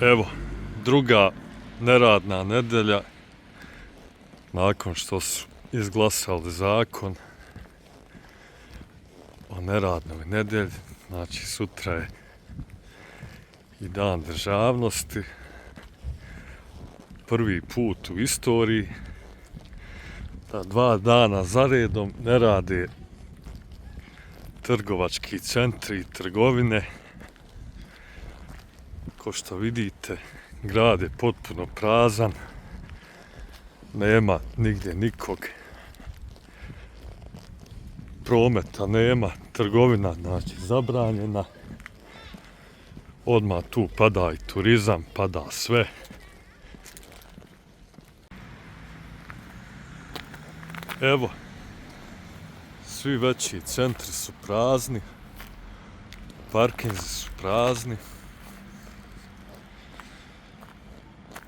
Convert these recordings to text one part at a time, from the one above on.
Evo, druga neradna nedelja nakon što su izglasali zakon o neradnoj nedelji. Znači sutra je i dan državnosti. Prvi put u istoriji da 2 dana za redom ne rade trgovački centri i trgovine. Ko što vidite, grad je potpuno prazan, nema nigdje nikog, prometa nema, trgovina znači zabranjena, odmah tu pada i turizam, pada sve. Evo, svi veći centri su prazni, parkinzi su prazni.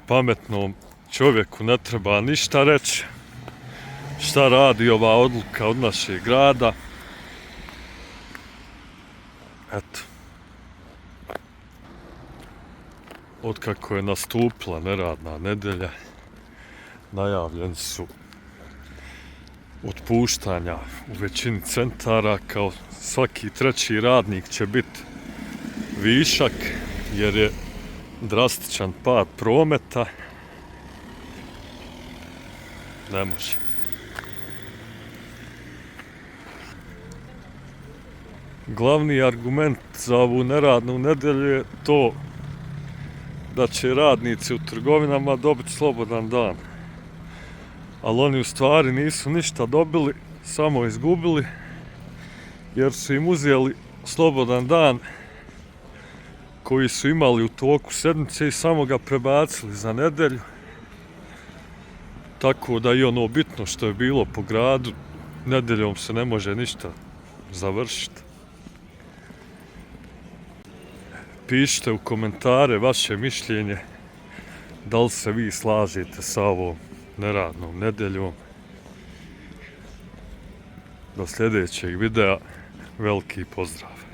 Pametnom čovjeku ne treba ništa reći šta radi ova odluka od našeg grada. Eto, otkako je nastupila neradna nedelja, najavljeni su otpuštanja u većini centara, kao svaki treći radnik će biti višak jer je drastičan pad prometa. Ne može. Glavni argument za ovu neradnu nedelju je to da će radnici u trgovinama dobiti slobodan dan. Ali oni u stvari nisu ništa dobili, samo izgubili, jer su im uzeli slobodan dan koji su imali u toku sedmice i samo ga prebacili za nedelju. Tako da i ono bitno što je bilo po gradu, nedeljom se ne može ništa završiti. Pišite u komentare vaše mišljenje, da li se vi slažete sa ovom neradnom nedeljom. Do sljedećeg videa, veliki pozdrav!